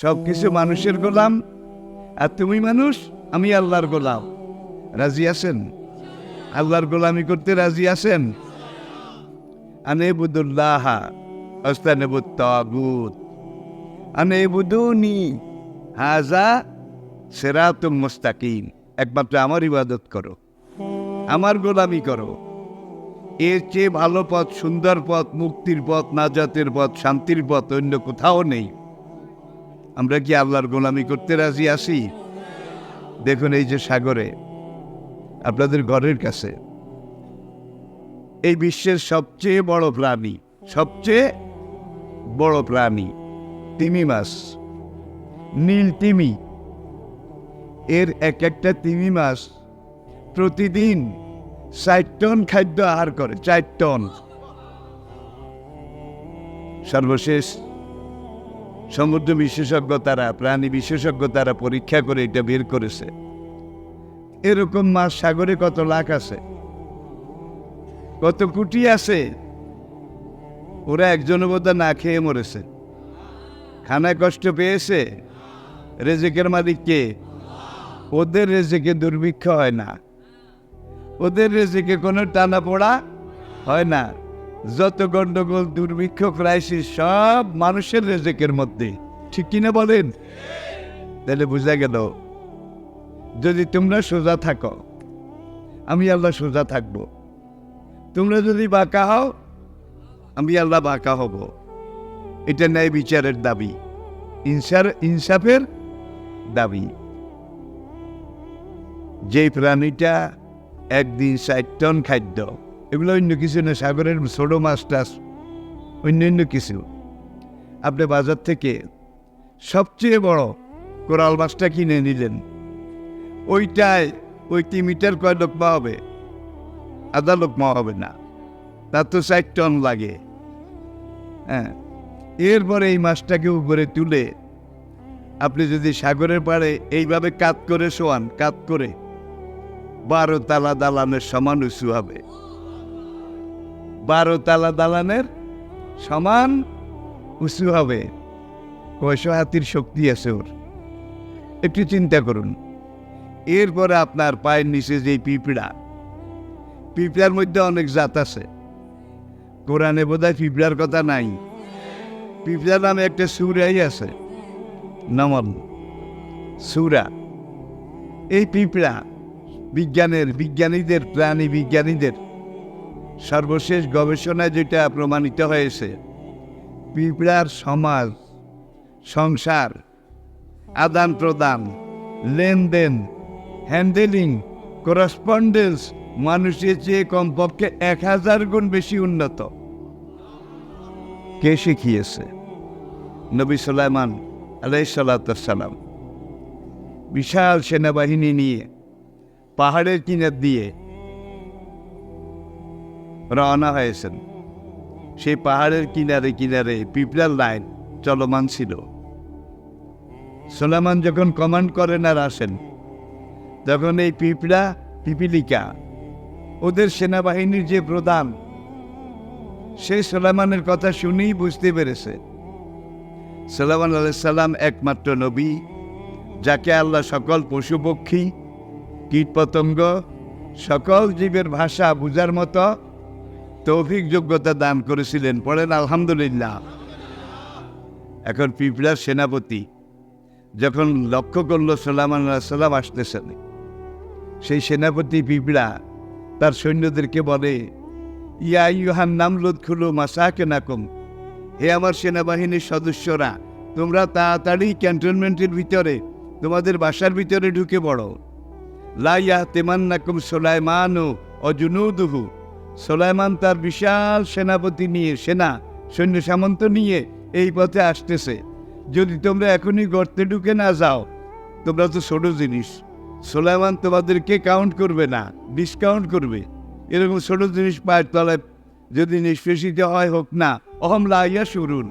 সব কিছু মানুষের গোলাম, আর তুমি মানুষ, আমি আল্লাহর গোলাম। রাজি আছেন? আল্লাহর গোলামি করতে রাজি আছেন? আনেবুদুল্লাহ আস্তানেবুত তাগুত আনেবুদুনি হাজা সিরাতুম মুস্তাকিম। একমাত্র আমার ইবাদত করো, আমার গোলামি করো। এর চেয়ে ভালো পথ, সুন্দর পথ, মুক্তির পথ, নাজাতের পথ, শান্তির পথ অন্য কোথাও নেই। আমরা কি আল্লাহর গোলামি করতে রাজি আছি? দেখুন এই যে সাগরে, আপনাদের ঘরের কাছে, এই বিশ্বের সবচেয়ে বড় প্রাণী, সবচেয়ে বড় প্রাণী তিমি মাছ, নীল তিমি। এর এক একটা তিমি মাছ প্রতিদিন 4 টন খাদ্য আহার করে, 4 টন। সর্বশেষ সমুদ্র বিশেষজ্ঞ তারা, প্রাণী বিশেষজ্ঞ তারা পরীক্ষা করে এটা বের করেছে, এরকম মাছ সাগরে কত লাখ আছে, কত কোটি আছে। ওরা একজনের বোধহয় না খেয়ে মরেছে, খানায় কষ্ট পেয়েছে। রেজেকের মালিক কে? ওদের রেজেকে দুর্ভিক্ষ হয় না, ওদের রেজেকে কোনো টানা পোড়া হয় না। যত গন্ডগোল, দুর্ভিক্ষ, ক্রাইসিস সব মানুষের রেজেকের মধ্যে। ঠিক কিনা বলেন? তাহলে বোঝা গেল, যদি তোমরা সোজা থাকো, আমি আল্লাহ সোজা থাকব। তোমরা যদি বাঁকা হও, আমি আল্লাহ বাঁকা হব। এটা ন্যায় বিচারের দাবি, ইনসাফের দাবি। যে প্রাণীটা একদিন 4 টন খাদ্য, এগুলো অন্য কিছু না, সাগরের ছোট মাছ টাছ, অন্য কিছু। আপনি বাজার থেকে সবচেয়ে বড় কোরাল মাছটা কিনে নিলেন, ওইটায় ওই তিমিটার কয় লোকমা হবে? আধা লোকমা হবে না, তার তো 4 টন লাগে। হ্যাঁ, এরপরে এই মাছটাকে উপরে তুলে আপনি যদি সাগরের পাড়ে এইভাবে কাত করে শোয়ান, কাত করে 12 তালা দালানের সমান উঁচু হবে। 12 তালা দালানের সমান উঁচু হবে। কয়শো হাতির শক্তি আছে ওর, একটু চিন্তা করুন। এরপরে আপনার পায়ের নিচে যে পিঁপড়া, পিঁপড়ার মধ্যে অনেক জাত আছে। কোরআনে বোধহয় পিঁপড়ার কথা নাই। পিঁপড়ার নামে একটা সূরাই আছে, নমল সূরা। এই পিঁপড়া বিজ্ঞানীদের, প্রাণী বিজ্ঞানীদের সর্বশেষ গবেষণায় যেটা প্রমাণিত হয়েছে, পিঁপড়ার সমাজ, সংসার, আদান প্রদান, লেনদেন, হ্যান্ডেলিং, করেসপন্ডেন্স মানুষের চেয়ে কমপক্ষে 1000 গুণ বেশি উন্নত। কে শিখিয়েছে? নবী সুলাইমান আলাইহিস সালাম বিশাল সেনাবাহিনী নিয়ে পাহাড়ের কিনার দিয়ে রওনা হয়েছেন। সেই পাহাড়ের কিনারে কিনারে পিঁপড়ার লাইন চলমান ছিল। সুলাইমান যখন কমান্ড করেন আর আসেন, তখন এই পিঁপড়া, পিপিলিকা, ওদের সেনাবাহিনীর যে প্রধান, সেই সুলাইমানের কথা শুনেই বুঝতে পেরেছে সুলাইমান আলাইহিস সালাম একমাত্র নবী, যাকে আল্লাহ সকল পশু পক্ষী, কীট পতঙ্গ, সকল জীবের ভাষা বুঝার মতো তৌফিক যোগ্যতা দান করেছিলেন। পড়েন আলহামদুলিল্লাহ। এখন পিঁপড়ার সেনাপতি যখন লক্ষ্য করলো সুলাইমান আলাইহিস সালাম আসতেছেন, সেই সেনাপতি পিঁপড়া তার সৈন্যদেরকে বলে, ইয়া আইয়ুহান নামলুদ খুলু মাসাকিনাকুম, হে আমার সেনাবাহিনীর সদস্যরা, তোমরা তাড়াতাড়ি ক্যান্টনমেন্টের ভিতরে, তোমাদের বাসার ভিতরে ঢুকে পড়ো। লা ইয়াহতিমান্নাকুম সুলাইমানু ওয়া জুনুদুহু, সুলাইমান তার বিশাল সেনাপতি নিয়ে, সৈন্য সামন্ত নিয়ে এই পথে আসতেছে। যদি তোমরা এখনই গর্তে ঢুকে না যাও, তোমরা তো ছোট জিনিস, সুলাইমান তোমাদেরকে কাউন্ট করবে না, ডিসকাউন্ট করবে। এরকম ছোট জিনিস পায়ের তলায় যদি নিষ্পেষিত হয়, হোক না। অহম লা ইয়াশুরুন,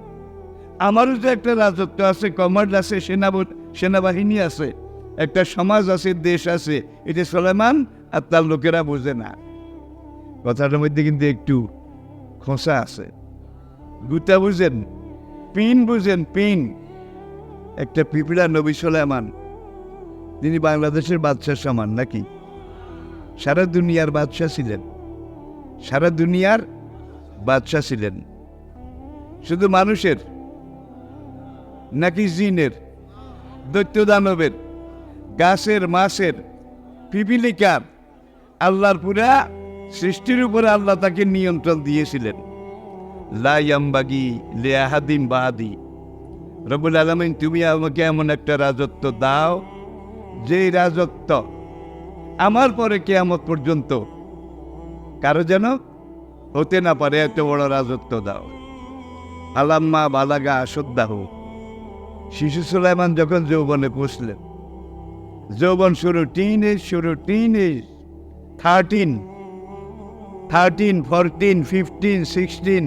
আমারও যে একটা রাজত্ব আছে, কমান্ড আছে, সেনাবাহিনী আছে, একটা সমাজ আছে, দেশ আছে, এটা সুলাইমান আর তার লোকেরা বোঝে না। কথাটার মধ্যে কিন্তু একটু খোঁচা আছে। গুতা বুঝেন, পিন বুঝেন, পিন। একটা পিঁপড়া নবী সুলাইমান, তিনি বাংলাদেশের বাদশাহ সমান নাকি? সারা দুনিয়ার বাদশাহ ছিলেন, সারা দুনিয়ার বাদশাহ ছিলেন। শুধু মানুষের নাকি জিনের, দৈত্য দানবের, গাছের, মাছের, পিপিলিকার, আল্লাহর পুরা সৃষ্টির উপরে আল্লাহ তাকে নিয়ন্ত্রণ দিয়েছিলেন। লা ইয়ামবাগি লিআহাদিন বাদি, রব্বুল আলামিন তুমি আমাকে এমন একটা রাজত্ব দাও যে রাজত্ব আমার পরে কিয়ামত পর্যন্ত কারো যেন হতে না পারে, এত বড় রাজত্ব দাও। আলাম্মা বালাগা আশুদ্দাহ, শিশু সুলাইমান যখন যৌবনে পৌঁছলেন, যৌবন শুরু, টিন এজ, 13, 14, 15, 16,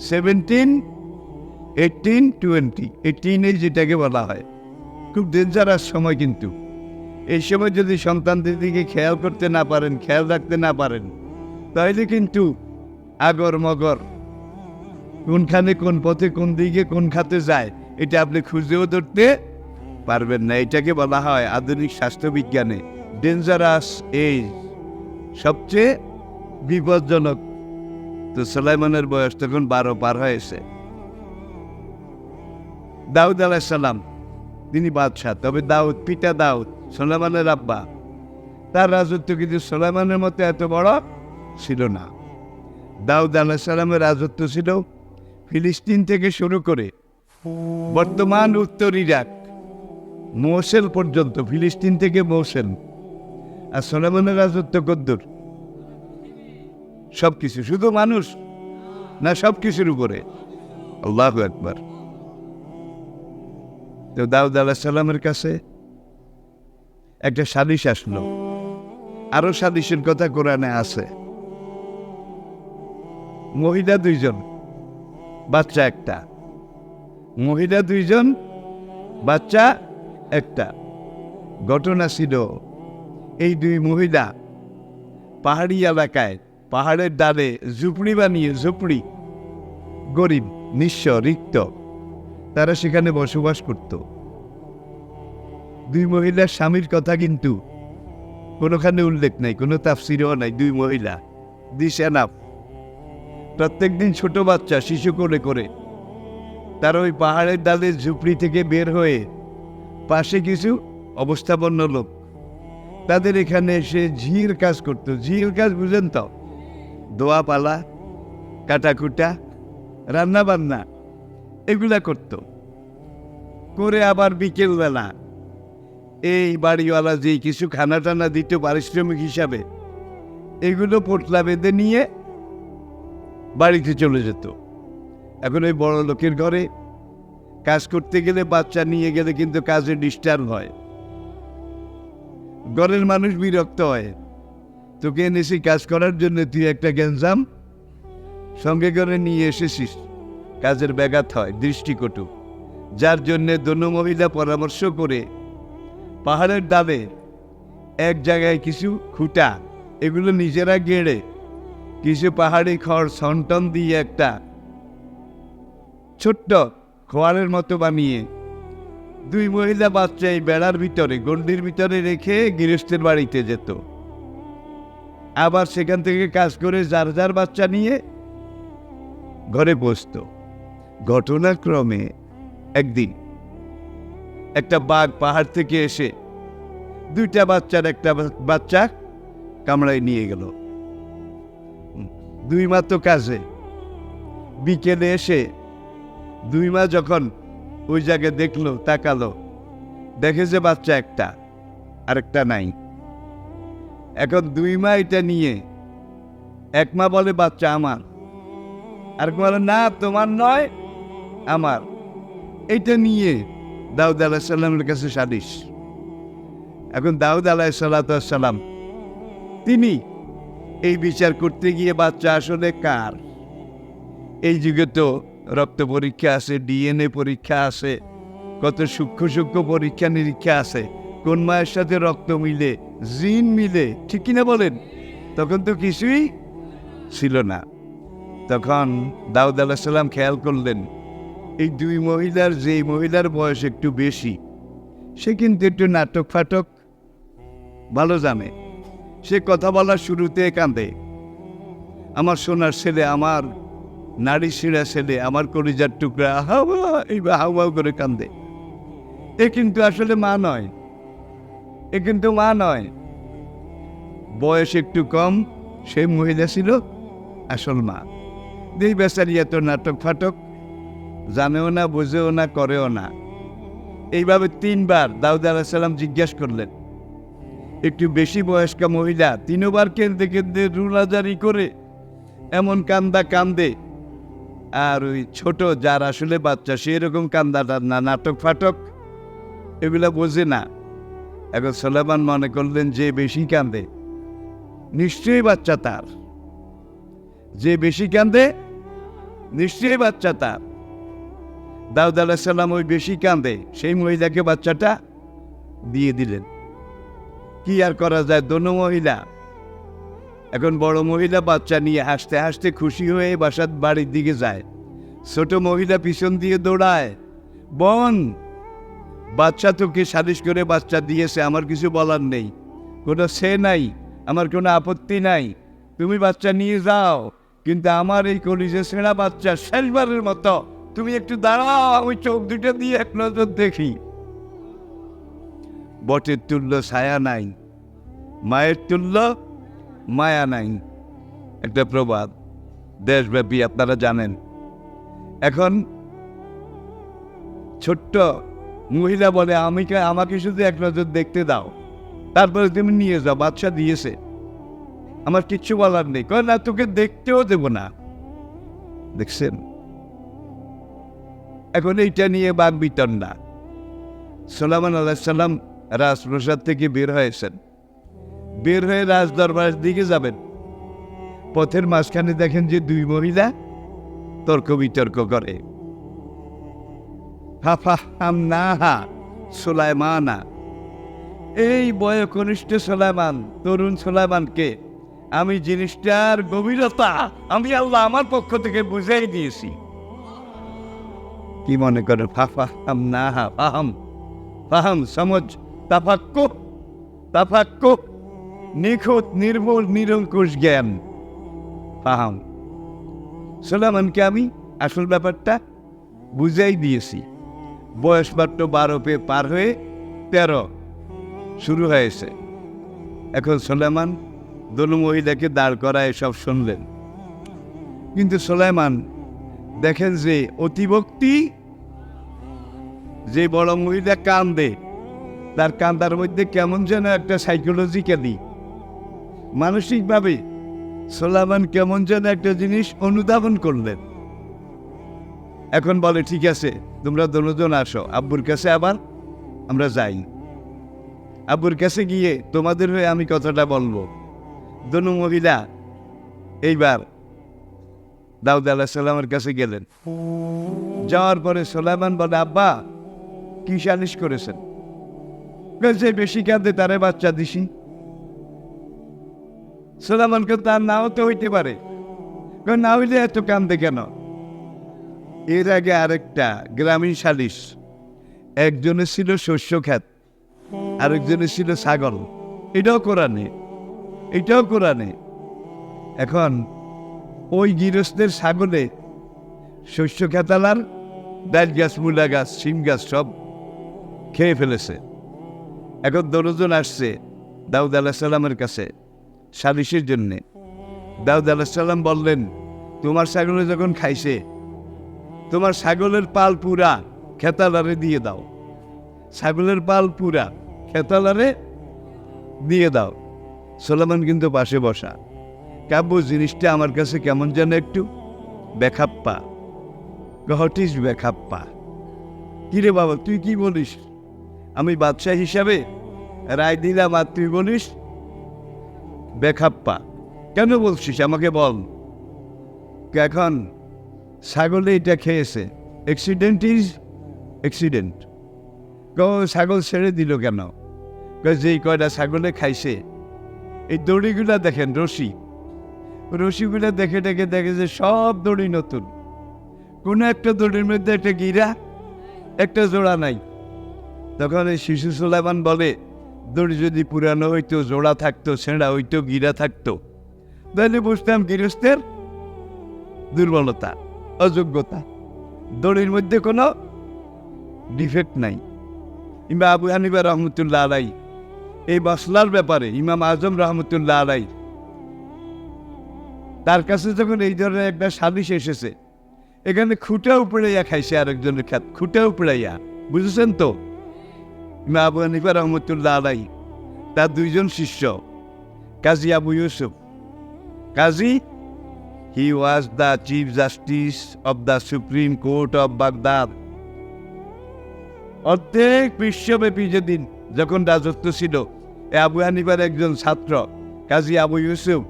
17, 18, 20, এই টিন এজ যেটাকে বলা হয়, খুব ডেঞ্জারাস সময়। কিন্তু এই সময় যদি সন্তানদের দিকে খেয়াল করতে না পারেন, খেয়াল রাখতে না পারেন, তাহলে কিন্তু আগর মগর, কোনখানে কোন পথে কোন দিকে কোন খাতে যায় এটা আপনি খুঁজেও ধরতে পারবেন না। এটাকে বলা হয় আধুনিক স্বাস্থ্যবিজ্ঞানে ডেঞ্জারাস এজ, সবচেয়ে বিপজ্জনক। তো সুলাইমানের বয়স তখন 12 পার হয়েছে। দাউদ আলাইহিস সালাম তিনি বাদশাহ, তবে দাউদ, পিতা দাউদ সুলাইমানের আব্বা, তার রাজত্ব কিন্তু সুলাইমানের মতো এত বড় ছিল না। দাউদ আলাইহিস সালামের রাজত্ব ছিল ফিলিস্তিন থেকে শুরু করে বর্তমান উত্তর ইরাক, মৌসেল পর্যন্ত, ফিলিস্তিন থেকে মৌসেল। আর সুলাইমানের রাজত্ব কদ্দুর? সবকিছু, শুধু মানুষ না, সবকিছুর উপরে। আল্লাহু আকবার। তো দাউদ আলাইহিস সালামের কাছে একটা সালিশ আসলো, আরো সালিশের কথা কোরআনে আছে। মহিলা 2 জন, বাচ্চা একটা। মহিলা 2 জন, বাচ্চা একটা। ঘটনা ছিল এই 2 মহিলা পাহাড়ি এলাকায়, পাহাড়ের ডালে ঝুপড়ি বানিয়ে, ঝুপড়ি, গরিব, নিঃস্ব, রিক্ত, তারা সেখানে বসবাস করত। 2 মহিলার স্বামীর কথা কিন্তু কোনোখানে উল্লেখ নাই, কোনো তাফসিরও নাই। 2 মহিলা, দিস এনাফ। প্রত্যেকদিন ছোট বাচ্চা, শিশু করে করে তারা ওই পাহাড়ের ডালের ঝুপড়ি থেকে বের হয়ে পাশে কিছু অবস্থাপন্ন লোক, তাদের এখানে এসে ঝির কাজ করত। ঝির কাজ বুঝেন তো? দোয়া পালা, কাটাকুটা, রান্না বান্না, এগুলা করত। করে আবার বিকেলবেলা এই বাড়িওয়ালা যে কিছু খানা টানা দিত পারিশ্রমিক হিসাবে, এগুলো পোটলা বেঁধে নিয়ে বাড়িতে চলে যেত। এখন ওই বড় লোকের ঘরে কাজ করতে গেলে, বাচ্চা নিয়ে গেলে কিন্তু কাজে ডিস্টার্ব হয়, ঘরের মানুষ বিরক্ত হয়। তোকে এনেছি কাজ করার জন্য, তুই একটা গ্যাঞ্জাম সঙ্গে করে নিয়ে এসেছিস, কাজের ব্যাঘাত হয়, দৃষ্টিকটু। যার জন্যে দোনো মহিলা পরামর্শ করে পাহাড়ের ডালে এক জায়গায় কিছু খুঁটা, এগুলো নিজেরা গেড়ে কিছু পাহাড়ি খড় সন্টন দিয়ে একটা ছোট্ট খোয়ারের মতো বানিয়ে 2 মহিলা বাচ্চা এই বেড়ার ভিতরে, গন্ডির ভিতরে রেখে গৃহস্থের বাড়িতে যেত। আবার সেখান থেকে কাজ করে যার যার বাচ্চা নিয়ে ঘরে বসত। ঘটনাক্রমে একদিন একটা বাঘ পাহাড় থেকে এসে 2টা বাচ্চার একটা বাচ্চা কামড়ায় নিয়ে গেল। 2 মা তো কাজে, বিকেলে এসে 2 মা যখন ওই জায়গায় দেখলো, তাকালো, দেখে যে বাচ্চা একটা, আরেকটা নাই। এখন 2 মা এটা নিয়ে, এক মা বলে বাচ্চা আমার, আরেক মা বলে না তোমার নয়, আমার। এটা নিয়ে দাউদ আলাইহিস সালামের কাছে সালিশ। এখন দাউদ আলাইহিস সালাম তিনি এই বিচার করতে গিয়ে বাচ্চা আসলে কার, এই যুগে তো রক্ত পরীক্ষা আছে, ডিএনএ পরীক্ষা আছে, কত সূক্ষ্ম সূক্ষ্ম পরীক্ষা নিরীক্ষা আছে, কোন মায়ের সাথে রক্ত মিলে, জিন মিলে, ঠিক কিনা বলেন? তখন তো কিছুই ছিল না। তখন দাউদ আলাইহিস সালাম খেয়াল করলেন এই দুই মহিলার, যে মহিলার বয়স একটু বেশি, সে কিন্তু একটু নাটক ফাটক ভালো জানে। সে কথা বলার শুরুতে কাঁদে, আমার সোনার ছেলে, আমার নারী শিরা ছেলে, আমার কলিজার টুকরা, এইবার হাউ করে কান্দে। এ কিন্তু আসলে মা নয়, এ কিন্তু মা নয়, বয়স একটু কম সেই মহিলা ছিল আসল মা। এই বেচারি এত নাটক ফাটক জানেও না, বোঝেও না, করেও না। এইভাবে 3 বার দাউদ আলাইহিস সালাম জিজ্ঞাসা করলেন। একটু বেশি বয়স্কা মহিলা 3 বার কেঁদে কেঁদে রুলাজারি করে এমন কান্দা কান্দে, আর ওই ছোট যার আসলে বাচ্চা সে এরকম কান্দাটা না, নাটক ফাটক এগুলা বোঝে না। এখন সুলাইমান মনে করলেন যে বেশি কান্দে নিশ্চয়ই বাচ্চা তার, যে বেশি কান্দে নিশ্চয়ই বাচ্চা তার। দাউদ আলাইহিস সালাম ওই বেশি কান্দে সেই মহিলাকে বাচ্চাটা দিয়ে দিলেন। কি আর করা যায়, দোনো মহিলা। এখন বড় মহিলা বাচ্চা নিয়ে হাসতে হাসতে খুশি হয়ে বাসার বাড়ির দিকে যায়। ছোট মহিলা পিছন দিয়ে দৌড়ায়, বোন বাচ্চা তোকে সালিশ করে বাচ্চা দিয়েছে, আমার কিছু বলার নেই, কোনো সে নাই, আমার কোনো আপত্তি নাই, তুমি বাচ্চা নিয়ে যাও, কিন্তু আমার এই কলিজে ছেঁড়া বাচ্চা শেষবারের মতো তুমি একটু দাঁড়াও, আমি চোখ দুটো দিয়ে এক নজর দেখি। বটের তুল্য ছায়া নাই, মায়ের তুল্য মায়া নাই, একটা প্রবাদ দেশব্যাপী, আপনারা জানেন। এখন ছোট্ট মহিলা বলে, আমাকে শুধু এক নজর দেখতে দাও, তারপরে তুমি নিয়ে যাও, বাচ্চা দিয়েছে, আমার কিচ্ছু বলার নেই। কয় না, তোকে দেখতেও দেব না। দেখছেন, এখন এইটা নিয়ে বাগ বিতণ্ডা। সুলাইমান আলাইহিস সালাম রাজপ্রাসাদ থেকে বের হয়েছেন, বের হয়ে রাজ দরবারের দিকে যাবেন। পথের মাঝখানে দেখেন যে 2 মহিলা তর্ক বিতর্ক করে। সুলাইমানা, এই বয়োকনিষ্ঠ সুলাইমান, তরুণ সুলাইমানকে আমি জিনিসটার গভীরতা আমি আল্লাহ আমার পক্ষ থেকে বুঝাই দিয়েছি। কি মনে করে? ফাহাম সমঝ তাফাক্কু নিখুঁত নির্ভুল নিরঙ্কুশ জ্ঞান। ফাহাম, সুলাইমানকে আমি আসল ব্যাপারটা বুঝাই দিয়েছি। বয়স মাত্র 12 পার হয়ে 13 শুরু হয়েছে। এখন সুলাইমান দোনো মহিলাকে দাঁড় করায় সব শুনলেন, কিন্তু সুলাইমান দেখেন যে অতিভক্তি, যে বড় মহিলা কান্দে, তার কান্দার মধ্যে কেমন যেন একটা সাইকোলজিক্যালি, মানসিকভাবে সুলাইমান কেমন যেন একটা জিনিস অনুধাবন করলেন। এখন বলে, ঠিক আছে, তোমরা দুজন আসো আব্বুর কাছে, আবার আমরা যাই। আব্বুর কাছে গিয়ে তোমাদের হয়ে আমি কথাটা বলবো। দোনো মহিলা এইবার দাউদ আলাইহিস সালামের কাছে গেলেন। যাওয়ার পরে সুলাইমান বলে, আব্বা কি সালিশ করেছেন? যে বেশি কাঁদে তারে বাচ্চা দিছি। সুলাইমানকে তার নাও তো হইতে পারে, না হইলে এত কান্দে কেন? এর আগে আরেকটা গ্রামীণ সালিশ, একজনের ছিল শস্য ক্ষেত, আরেকজনের ছিল ছাগল। এটাও কোরআনে। এখন ওই গৃহস্থের ছাগলে শস্য খেতালার ডাল গাছ, মূলা গাছ, শিম গাছ সব খেয়ে ফেলেছে। এখন দুজন আসছে দাউদ আলাইহিস সালামের কাছে সালিশের জন্যে। দাউদ আলাইহিস সালাম বললেন, তোমার ছাগলে যখন খাইছে, তোমার ছাগলের পাল পুরা খেতালারে দিয়ে দাও, ছাগলের পাল পুরা খেতালারে দিয়ে দাও। সুলাইমান কিন্তু পাশে বসা। কাব্য জিনিসটা আমার কাছে কেমন যেন একটু বেখাপ্পা, গহটিস বেখাপ্পা। কিরে বাবা, তুই কি বলিস? আমি বাদশাহ হিসাবে রায় দিলাম আর তুই বলিস বেখাপ্পা। কেন বলছিস আমাকে বল। এখন ছাগলে এটা খেয়েছে, অ্যাক্সিডেন্ট। ছাগল ছেড়ে দিল কেন? যেই কয়টা ছাগলে খাইছে, এই দড়িগুলা দেখেন, রশিগুলা দেখে যে সব দড়ি নতুন। কোনো একটা দড়ির মধ্যে একটা গিরা, একটা জোড়া নাই। তখন এই শিশু সুলাইমান বলে, দড়ি যদি পুরানো হইতো, জোড়া থাকতো, ছেঁড়া হইতো, গিরা থাকতো, তাহলে বুঝতাম গৃহস্থের দুর্বলতা, অযোগ্যতা। দড়ির মধ্যে কোনো ডিফেক্ট নাই। ইমাম আবু হানিফা রহমতুল্লাহ আলাই এই মশলার ব্যাপারে ইমাম আজম রহমতুল্লাহ আলাই তার কাছে যখন এই ধরনের একটা সালিশ এসেছে, এখানে খুঁটা উপড়াইয়া খাইছে আরেকজনের খ্যাত, খুঁটা উপড়াইয়া, বুঝেছেন তো? ইমাম আবু হানিফা রহমতুল্লাহ আলাই তার দুইজন শিষ্য, কাজী আবু ইউসুফ। কাজী, he was the chief justice of the supreme court of Baghdad. অর্ধেক বিশ্বব্যাপী যেদিন যখন রাজত্ব ছিল, এ আবু হানিফার একজন ছাত্র কাজী আবু ইউসুফ,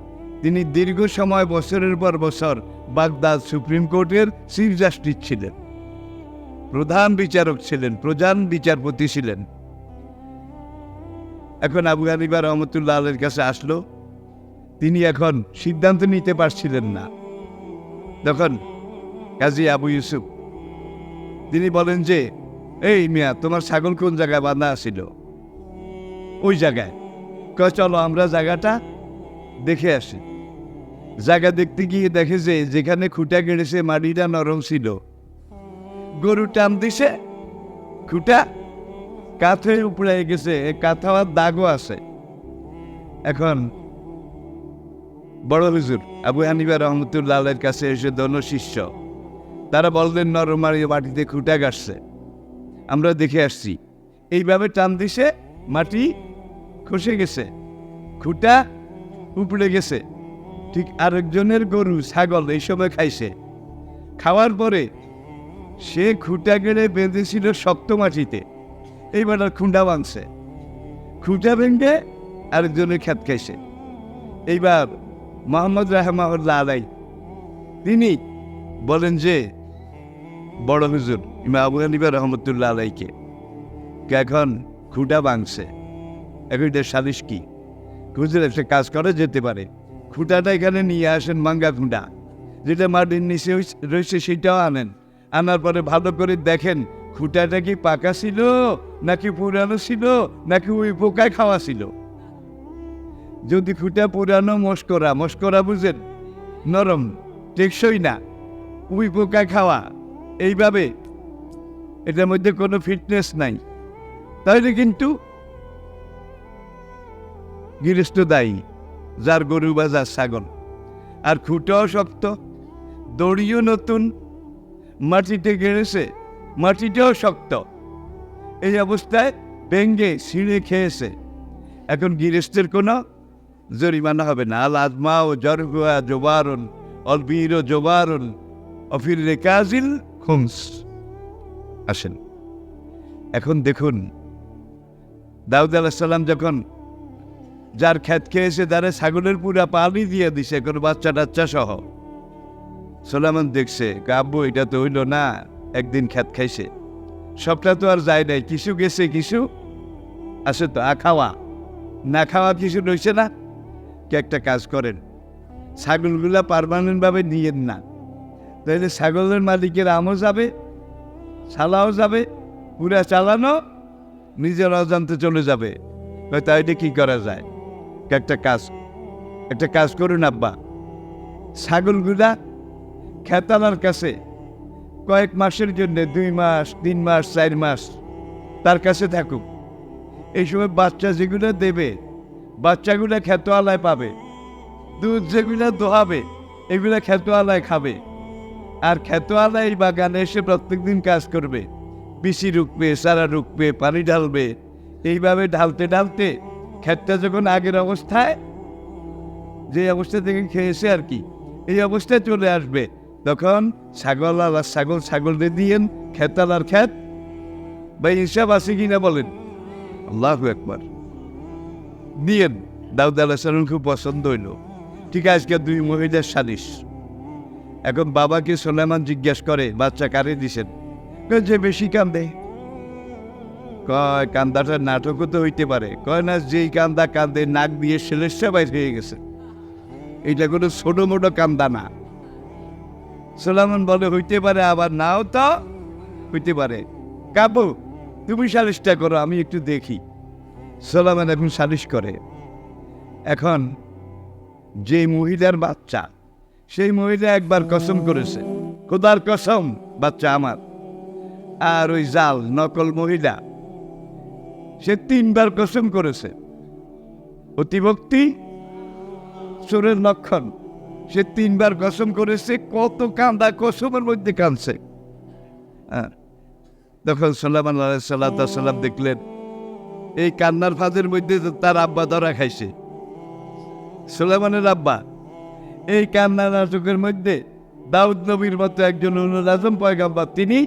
তিনি দীর্ঘ সময় বছরের পর বছর বাগদাদ সুপ্রিম কোর্টের চিফ জাস্টিস ছিলেন, প্রধান বিচারক ছিলেন, প্রধান বিচারপতি ছিলেন। এখন আবু হানিফা রহমতুল্লাহ আলাইহির কাছে আসলো, তিনি এখন সিদ্ধান্ত নিতে পারছিলেন না। তখন কাজী আবু ইউসুফ তিনি বলেন যে, এই মিয়া, তোমার ছাগল কোন জায়গায় বাঁধা ছিল? ওই জায়গায়। কয় চলো আমরা জায়গাটা দেখে আসি। জায়গা দেখতে গিয়ে দেখে যে যেখানে খুঁটা গেড়েছে মাটিটা নরম ছিল, গরু টান দিছে, খুঁটা কাত হয়ে উপড়ে গেছে, কাত হওয়ার দাগও আছে। এখন বড় হুজুর আবু হানিফা রহমতুল্লাহ আলাইহির কাছে এসে দোনো শিষ্য, তারা বললেন নরম মাটিতে খুঁটা গাড়ছে, আমরা দেখে আসছি, এইভাবে টান দিছে, মাটি খসে গেছে, খুঁটা উপড়ে গেছে। ঠিক আরেকজনের গরু ছাগল এই সময় খাইছে, খাওয়ার পরে সে খুঁটা গেড়ে বেঁধেছিল শক্ত মাটিতে, এইবার খুঁটা ভাঙছে, খুঁটা ভেঙে আরেকজনের খ্যাত খাইছে। এইবার মোহাম্মদ রাহমাহুল্লাহ আলাই তিনি বলেন যে, বড় হুজুর ইমাম আবু হানিফা রহমতুল্লাহ আলাইকে, এখন খুঁটা ভাঙছে, এখন এটার সালিশ কি? হুজুর একটা কাজ করে যেতে পারে, খুঁটাটা এখানে নিয়ে আসেন, মাঙ্গা খুঁটা যেটা মাটির নিচে রয়েছে সেটাও আনেন, আনার পরে ভালো করে দেখেন খুঁটাটা কি পাকা ছিল নাকি পুরানো ছিল নাকি ওই পোকায় খাওয়া ছিল। যদি খুঁটা পুরানো, মস্করা বুঝেন, নরম, টেকসই না, ওই পোকায় খাওয়া, এইভাবে এটার মধ্যে কোনো ফিটনেস নাই, তাহলে কিন্তু গৃহস্থ দায়ী, যার গরু বা যার ছাগল। আর খুঁটাও শক্ত, দড়িও নতুন, মাটিতে গেড়েছে, মাটিটাও শক্ত, এই অবস্থায় ভেঙ্গে ছিঁড়ে খেয়েছে। এখন গৃহস্থের কোনো জরিমানা হবে না। আল আজমা ও জরহুয়া জোবারুন অলবীর ও জোবারুন অফির রেকাজিল খুমস। আসেন এখন দেখুন, দাউদ আলাইহিস সালাম যখন যার খ্যাত খেয়েছে তারা ছাগলের পুরা পানি দিয়ে দিছে, কোনো বাচ্চা টাচ্চা সহ। সুলাইমান দেখছে, কাব্য এটা তো হইল না, একদিন খ্যাত খাইছে, সবটা তো আর যায় নাই, কিছু গেছে, কিছু আছে তো, খাওয়া না খাওয়া কিছু রয়েছে না। কে একটা কাজ করেন, ছাগলগুলা পার্মানেন্টভাবে নিয়েন না, তাহলে ছাগলের মালিকের আমও যাবে, ছালাও যাবে, পুরা চালানো নিজের অজান্তে চলে যাবে। তাইলে কি করা যায়? একটা কাজ করুন আব্বা, ছাগলগুলা খেতালার কাছে কয়েক মাসের জন্য, 2 মাস 3 মাস 4 মাস তার কাছে থাকুক। এই সময় বাচ্চা যেগুলো দেবে, বাচ্চাগুলো খেতোয়ালায় পাবে, দুধ যেগুলো দোহাবে এগুলো খেতোয়ালায় খাবে। আর খেতোয়ালায় এই বাগানে এসে প্রত্যেকদিন কাজ করবে, বিচি রুখবে, চারা রুখবে, পানি ঢালবে। এইভাবে ঢালতে ঢালতে ক্ষেতটা যখন আগের অবস্থায়, যে অবস্থা থেকে খেয়েছে আর কি, এই অবস্থায় চলে আসবে, তখন ছাগল আর ছাগলদের দিয়েন, খেতাল আর খ্যাত ভাই হিসাব আছে কিনা বলেন? আল্লাহু আকবার, দিয়েন। দাউদ আলাইহিস সালাম খুব পছন্দ হইল। ঠিক আজকে 2 মহিলার সালিশ। এখন বাবাকে সুলাইমান জিজ্ঞেস করে, বাচ্চা কারে দিছেন? যে বেশি কান্দে। কয় কান্দাটা নাটকও তো হইতে পারে। কয় না, যেই কান্দা কান্দে নাক দিয়ে সেলেসা বাইর হয়ে গেছে, এটা কোনো ছোট মোটো কান্দা না। সুলাইমান বলে হইতে পারে, আবার নাও তো হইতে পারে। কাবু তুমি সালিশটা করো, আমি একটু দেখি। সুলাইমান এখন সালিশ করে। এখন যে মহিলার বাচ্চা, সেই মহিলা একবার কসম করেছে, খোদার কসম বাচ্চা আমার। আর ওই জাল নকল মহিলা, সে 3 বার কসম করেছে। অতিভক্তি চোরের লক্ষণ। সে 3 বার কসম করেছে, কত কান্দা কসমের মধ্যে কাঁদছে। তখন সুলাইমান আলাইহিস সালাম দেখলেন এই কান্নার ফাঁদের মধ্যে তার আব্বা ধরা খাইছে। সুলাইমানের আব্বা এই কান্না নাটকের মধ্যে দাউদ নবীর মতো একজন উলুল আজম পয়গম্বর, তিনি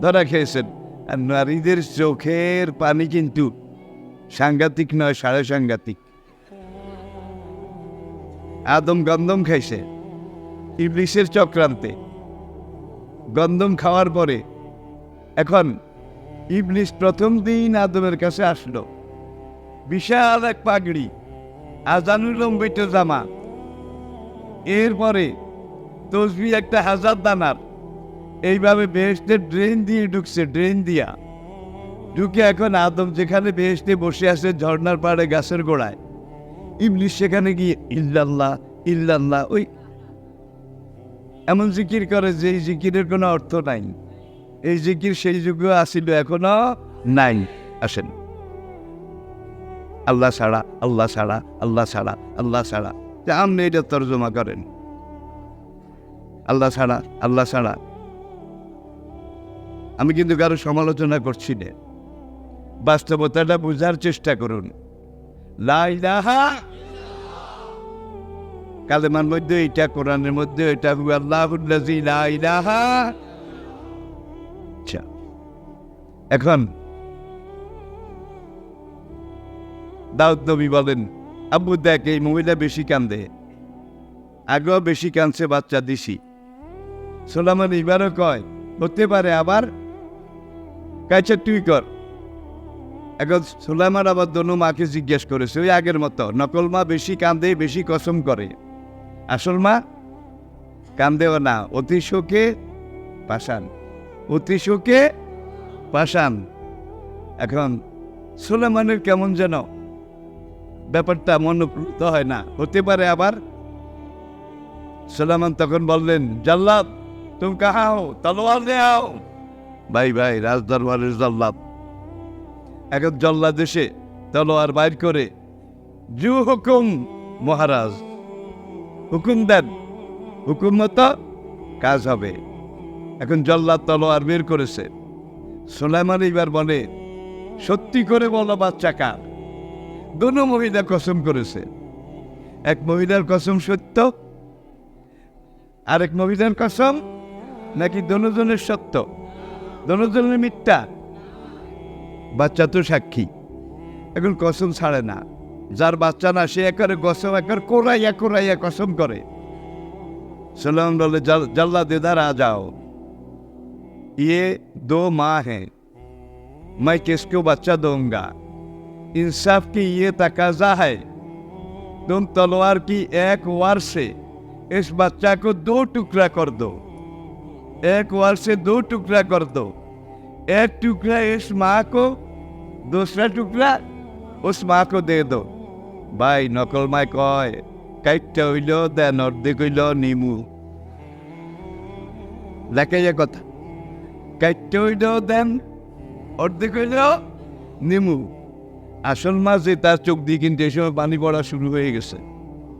ধরা খেয়েছেন। আর নারীদের চোখের পানি কিন্তু সাংঘাতিক নয়, সাড়ে সাংঘাতিক। আদম গন্ধম খাইছে ইবলিসের চক্রান্তে। গন্ধম খাওয়ার পরে এখন ইবলিস প্রথম দিন আদমের কাছে আসলো, বিশাল এক পাগড়ি, আজানুল লম্বিত জামা, এরপরে তসবি একটা 1000 দানার, এইভাবে বেহেশতের ড্রেন দিয়ে ঢুকছে, ড্রেন দিয়া ঢুকে এখন আদম যেখানে বেহেশতে বসে আছে ঝর্ণার পাড়ে গাছের গোড়ায়, ইবলিস সেখানে গিয়ে ইল্লাল্লাহ ইল্লাল্লাহ ওই এমন জিকির করে যে জিকিরের কোনো অর্থ নাই। এই জিকির সেই যুগে আসিল, এখনো নাই। আসেন, আল্লাহ ছাড়া, আল্লাহ ছাড়া, আল্লাহ ছাড়া, আল্লাহ ছাড়া। আপনি এটা তর্জমা করেন, আল্লাহ ছাড়া, আল্লাহ ছাড়া। আমি কিন্তু কারো সমালোচনা করছি না, বাস্তবতাটা বোঝার চেষ্টা করুন। লা ইলাহা, কালেমার মধ্যে এটা, কোরআনের মধ্যে এটা, হু আল্লাহুল্লাযী লা ইলাহা। আচ্ছা, এখন দাউদ নবী বলেন, আব্বু দেখ এই মহিলা বেশি কান্দে, আগেও বেশি কাঁদছে বাচ্চা দিছি। সুলাইমান এবারও কয় হতে পারে, আবার কাছে তুই কর। এখন সুলাইমান আবার দোনো মাকে জিজ্ঞেস করেছে ওই আগের মতো, নকল মা বেশি কান্দে, বেশি কসম করে, আসল মা কান্দেও না, অতি শোকে পাষাণ, অতি শোকে পাষাণ। এখন সুলাইমানের কেমন যেন ব্যাপারটা মনোপ্রত হয় না, হতে পারে আবার। সুলাইমান তখন বললেন, জাল্লাদ তুম কাহা হো, তলোয়ার দে আও। ভাই ভাই রাজদরবারের জল্লাদ। এখন জল্লাদ এসে তলোয়ার বাইর করে, জু হুকুম মহারাজ, হুকুম দেন, হুকুম মতো কাজ হবে। এখন জল্লাদ তলোয়ার বের করেছে। সুলাইমান এইবার বলে, সত্যি করে বলো বাচ্চা কার? দোনো মহিলা কসম করেছে। এক মহিলার কসম সত্য, আরেক মহিলার কসম নাকি দোনোজনের সত্য, দোনোজনের মিথ্যা? বাচ্চা তো সাক্ষী, এখন কসম ছাড়ে না। যার বাচ্চা না সে একেবারে কসম একবার কোরাইয়া কোরাইয়া কসম করে। সুলাইমান বলে, জল্লাদ ইধর আ যাও, ये 2 माँ हैं, मैं किसको बच्चा दूंगा? इंसाफ की ये तकाजा है, तुम तलवार की एक वार से इस बच्चा को 2 टुकड़ा कर दो, एक वार से 2 टुकड़ा कर दो, एक टुकड़ा इस माँ को, दूसरा टुकड़ा उस माँ को दे दो। भाई नकल माय कय কাইটটা হইল দেন, অর্ধেক হইল নিমু। লেখে যে কথা, কাইটটা হইল দেন, অর্ধেক হইল নিমু। আসল মাছ যে তার চোখ দিয়ে কিন্তু এই সময় পানি পড়া শুরু হয়ে গেছে।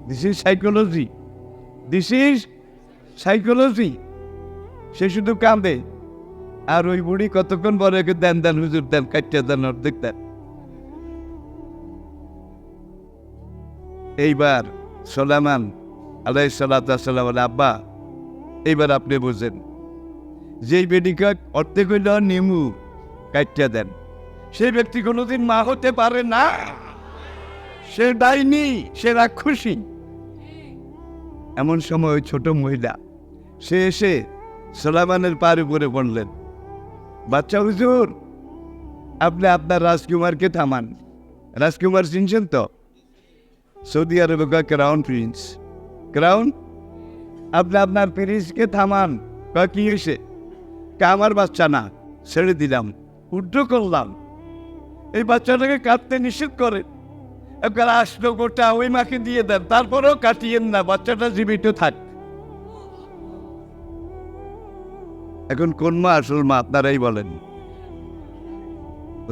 This is psychology, this is psychology. সে শুধু কাঁদে, আর ওই বুড়ি কতক্ষণ পরে দেন দেন হুজুর দেন, কাইটটা দেন, অর্ধেক দেন। এইবার সুলাইমান আলাইহিস সালাম বলে, আব্বা এইবার আপনি বুঝেন, যেই বেডিকা অর্ধেক হইল নিমু কাইটটা দেন, সেই ব্যক্তি কোনোদিন মা হতে পারে না। সে ডাইনি, সে রাক্ষসী। এমন সময় ওই ছোট মহিলা সে এসে সুলাইমানের পার উপরে পড়লেন, বাচ্চা হুজুর আপনি আপনার রাজকুমারকে থামান। রাজকুমার চিনছেন তো? সৌদি আরবে ক্রাউন প্রিন্স, ক্রাউন আপনি আপনার প্রিন্সকে থামান। কয় কি হয়েছে? আমার বাচ্চা না, ছেড়ে দিলাম, উদ্র করলাম। এই বাচ্চাটাকে কাটতে নিষেধ করে। একবার আসলো গোটা ওই মাকে দিয়ে দেন, তারপরেও কাটিয়েন না, বাচ্চাটা জীবিত থাক। এখন কোন মা আসল মা আপনারাই বলেন।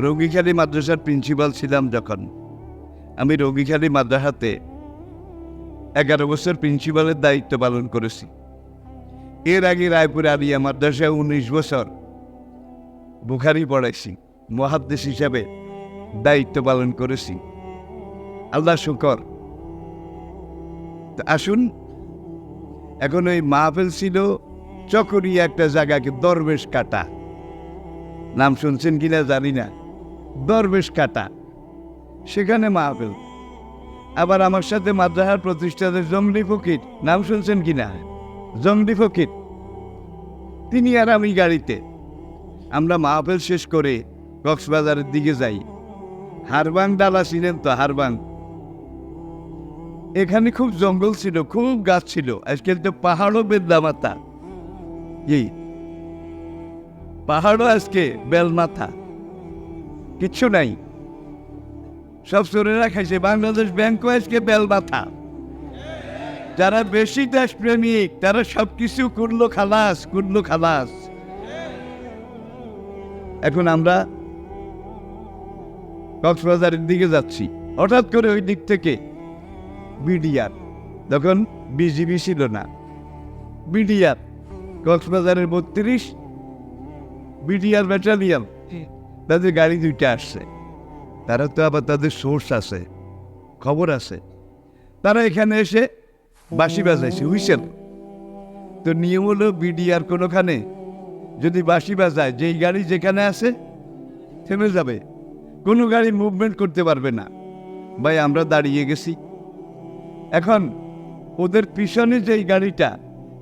রোগীখালী মাদ্রাসার প্রিন্সিপাল ছিলাম যখন, আমি রোগীখালী মাদ্রাসাতে 11 বছর প্রিন্সিপালের দায়িত্ব পালন করেছি। এর আগে রায়পুর আলিয়া মাদ্রাসায় 19 বছর বুখারি পড়াইছি, মুহাদ্দিস হিসাবে দায়িত্ব পালন করেছি। আল্লাহ শুকর। আসুন, এখন ওই মাহফিল ছিল চকরিয়া একটা জায়গাকে দরবেশ কাটা, নাম শুনছেন কিনা জানি না, দরবেশ কাটা, সেখানে মাহফিল। আবার আমার সাথে মাদ্রাসার প্রতিষ্ঠাতা জঙ্গলি ফকির, নাম শুনছেন কিনা, জঙ্গলি ফকির, তিনি আর আমি গাড়িতে। আমরা মাহফিল শেষ করে কক্সবাজারের দিকে যাই। হারবাং ডালা ছিলেন তো, হারবাং, এখানে খুব জঙ্গল ছিল, খুব গাছ ছিল। আজকাল তো পাহাড়ও বেলমাথা, এই পাহাড়ও আজকে বেলমাথা, কিচ্ছু নাই, সব চোরেরা খাইছে। বাংলাদেশ ব্যাংকও আজকে বেলমাথা। যারা বেশি দেশপ্রেমিক তারা সবকিছু করলো খালাস, করলো খালাস। এখন আমরা কক্সবাজারের দিকে যাচ্ছি, হঠাৎ করে ওই দিক থেকে বিডিআর, তখন বিজিবি ছিল না, বিডিআর কক্সবাজারের 32 বিডিআর ব্যাটালিয়ন, তাদের গাড়ি দুইটা আসছে। তারা তো আবার তাদের সোর্স আছে, খবর আছে। তারা এখানে এসে বাঁশি বাজাইছে, হুইসেল। তো নিয়ম হলো বিডিআর কোনোখানে যদি বাঁশি বাজায়, যেই গাড়ি যেখানে আছে থেমে যাবে, কোনো গাড়ি মুভমেন্ট করতে পারবে না। ভাই আমরা দাঁড়িয়ে গেছি। এখন ওদের পিছনে যেই গাড়িটা,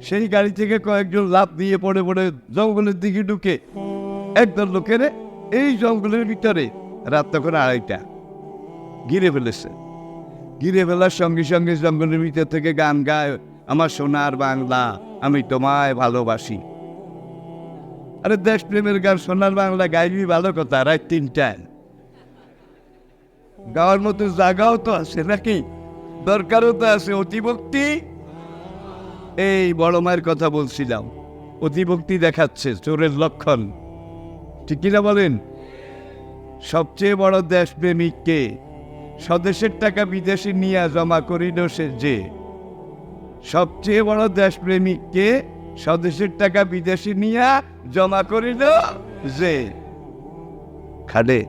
সেই গাড়ি থেকে কয়েকজন লাফ দিয়ে পড়ে পড়ে জঙ্গলের দিকে ঢুকে একদল লোকের এই জঙ্গলের ভিতরে, রাত তখন 2:30, ঘিরে ফেলেছে। ঘিরে ফেলার সঙ্গে সঙ্গে জঙ্গলের ভিতর থেকে গান গায়, আমার সোনার বাংলা আমি তোমায় ভালোবাসি। আরে দেশপ্রেমের গান সোনার বাংলা গাইবি ভালো কথা, রাত 3টায় গাওয়ার মতো জায়গাও তো আছে নাকি, দরকারও তো আছে। অতিভক্তি, এই বড় মায়ের কথা বলছিলাম, অতিভক্তি দেখাচ্ছে চোরের লক্ষণ, ঠিক কিনা বলেন? সবচেয়ে বড় দেশপ্রেমিককে স্বদেশের টাকা বিদেশে নিয়ে জমা করিল সে যে, সবচেয়ে বড় দেশপ্রেমিককে স্বদেশের টাকা বিদেশে নিয়ে জমা করিল যে, খাটে।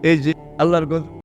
এই যে আল্লাহর